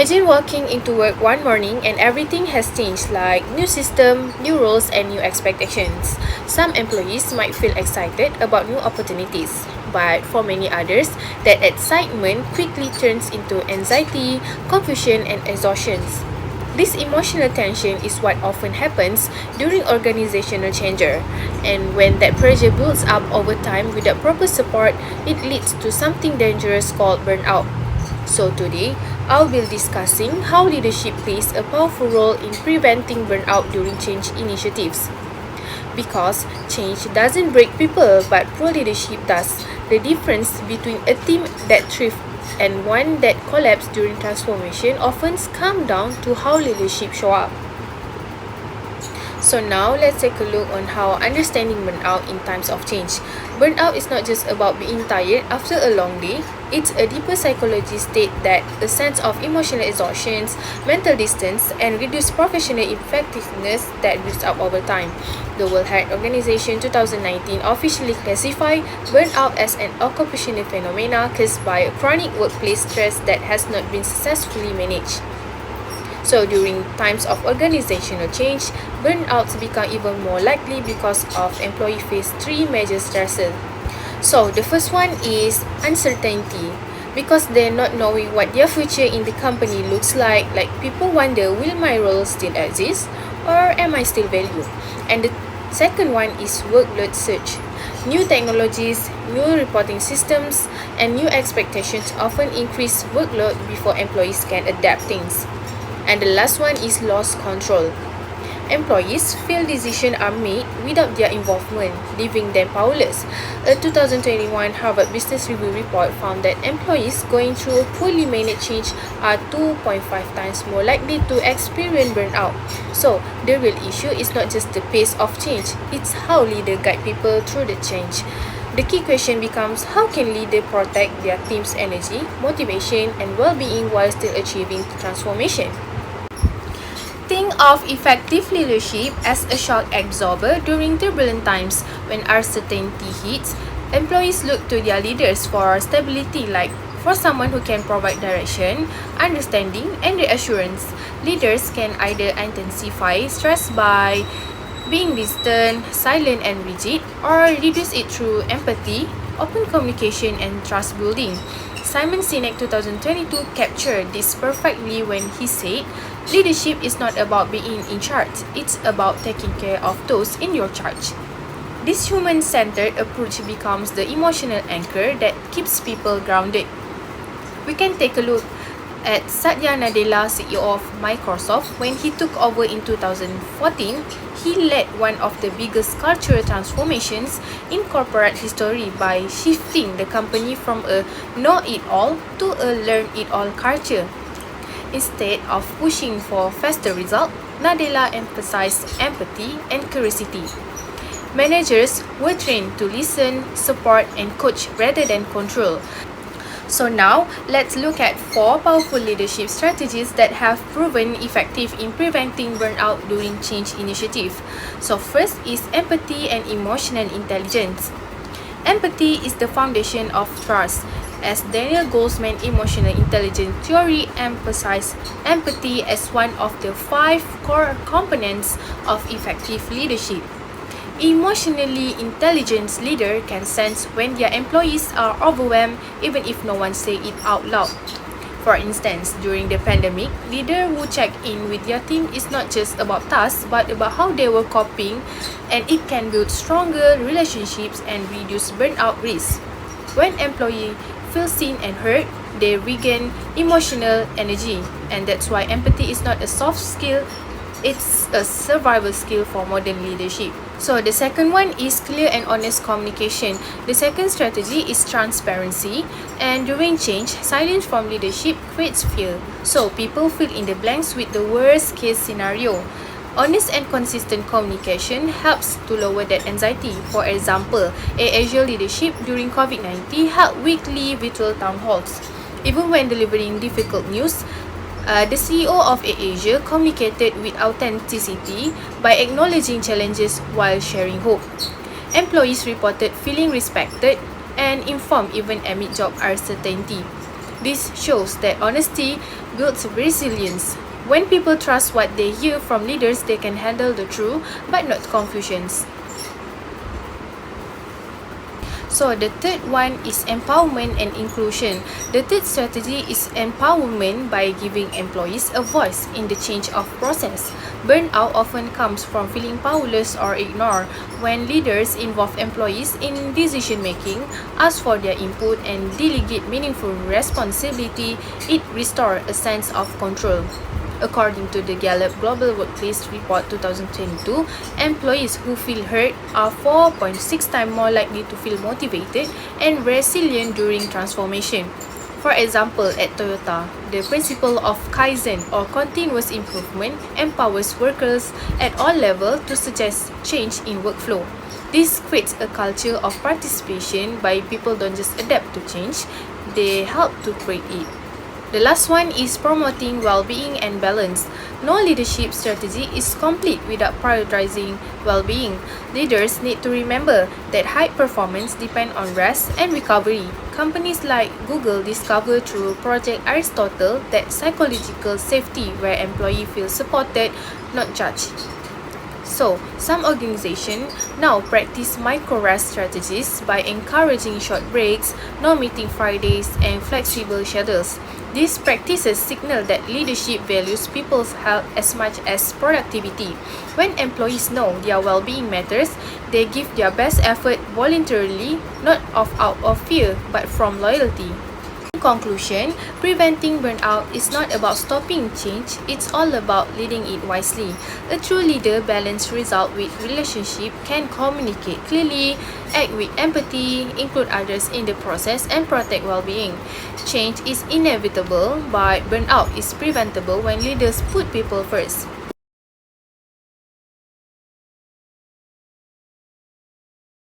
Imagine walking into work one morning and everything has changed, like new system, new roles, and new expectations. Some employees might feel excited about new opportunities, but for many others, that excitement quickly turns into anxiety, confusion, and exhaustion. This emotional tension is what often happens during organizational change, and when that pressure builds up over time without proper support, it leads to something dangerous called burnout. So today, I'll be discussing how leadership plays a powerful role in preventing burnout during change initiatives. Because change doesn't break people, but poor leadership does. The difference between a team that thrives and one that collapses during transformation often comes down to how leadership show up. So now let's take a look on how understanding burnout in times of change. Burnout is not just about being tired after a long day. It's a deeper psychology state that a sense of emotional exhaustion, mental distance, and reduced professional effectiveness that builds up over time. The World Health Organization 2019 officially classified burnout as an occupational phenomena caused by a chronic workplace stress that has not been successfully managed. So during times of organizational change, burnouts become even more likely because of employee face three major stresses. So the first one is uncertainty. Because they're not knowing what their future in the company looks like people wonder, will my role still exist or am I still valued? And the second one is workload surge. New technologies, new reporting systems, and new expectations often increase workload before employees can adapt things. And the last one is loss control. Employees feel decisions are made without their involvement, leaving them powerless. A 2021 Harvard Business Review report found that employees going through a poorly managed change are 2.5 times more likely to experience burnout. So, the real issue is not just the pace of change, it's how leaders guide people through the change. The key question becomes, how can leaders protect their team's energy, motivation, and well-being while still achieving transformation? Think of effective leadership as a shock absorber during turbulent times. When uncertainty hits, employees look to their leaders for stability, like for someone who can provide direction, understanding, and reassurance. Leaders can either intensify stress by being distant, silent, and rigid, or reduce it through empathy, open communication, and trust building. Simon Sinek 2022 captured this perfectly when he said, "Leadership is not about being in charge, it's about taking care of those in your charge." This human-centered approach becomes the emotional anchor that keeps people grounded. We can take a look at Satya Nadella, CEO of Microsoft. When he took over in 2014, he led one of the biggest cultural transformations in corporate history by shifting the company from a know-it-all to a learn-it-all culture. Instead of pushing for faster results, Nadella emphasized empathy and curiosity. Managers were trained to listen, support, and coach rather than control. So now, let's look at 4 powerful leadership strategies that have proven effective in preventing burnout during change initiative. So first is empathy and emotional intelligence. Empathy is the foundation of trust. As Daniel Goleman's emotional intelligence theory emphasizes empathy as one of the 5 core components of effective leadership. Emotionally intelligent leader can sense when their employees are overwhelmed even if no one say it out loud. For instance, during the pandemic, leaders who check in with their team is not just about tasks but about how they were coping, and it can build stronger relationships and reduce burnout risk. When employees feel seen and heard, they regain emotional energy, and that's why empathy is not a soft skill, it's a survival skill for modern leadership. So the second one is clear and honest communication. The second strategy is transparency, and during change, silence from leadership creates fear. So people fill in the blanks with the worst case scenario. Honest and consistent communication helps to lower that anxiety. For example, Azure leadership during COVID-19 held weekly virtual town halls. Even when delivering difficult news, the CEO of Asia communicated with authenticity by acknowledging challenges while sharing hope. Employees reported feeling respected and informed even amid job uncertainty. This shows that honesty builds resilience. When people trust what they hear from leaders, they can handle the truth but not confusions. So the third one is empowerment and inclusion. The third strategy is empowerment by giving employees a voice in the change of process. Burnout often comes from feeling powerless or ignored. When leaders involve employees in decision making, ask for their input and delegate meaningful responsibility, it restores a sense of control. According to the Gallup Global Workplace Report 2022, employees who feel heard are 4.6 times more likely to feel motivated and resilient during transformation. For example, at Toyota, the principle of Kaizen or continuous improvement empowers workers at all levels to suggest change in workflow. This creates a culture of participation by people don't just adapt to change, they help to create it. The last one is promoting well-being and balance. No leadership strategy is complete without prioritizing well-being. Leaders need to remember that high performance depends on rest and recovery. Companies like Google discovered through Project Aristotle that psychological safety where employees feel supported, not judged. So, some organizations now practice micro-rest strategies by encouraging short breaks, no meeting Fridays, and flexible schedules. These practices signal that leadership values people's health as much as productivity. When employees know their well-being matters, they give their best effort voluntarily, not out of fear, but from loyalty. In conclusion, preventing burnout is not about stopping change, it's all about leading it wisely. A true leader balances result with relationship, can communicate clearly, act with empathy, include others in the process, and protect well-being. Change is inevitable, but burnout is preventable when leaders put people first.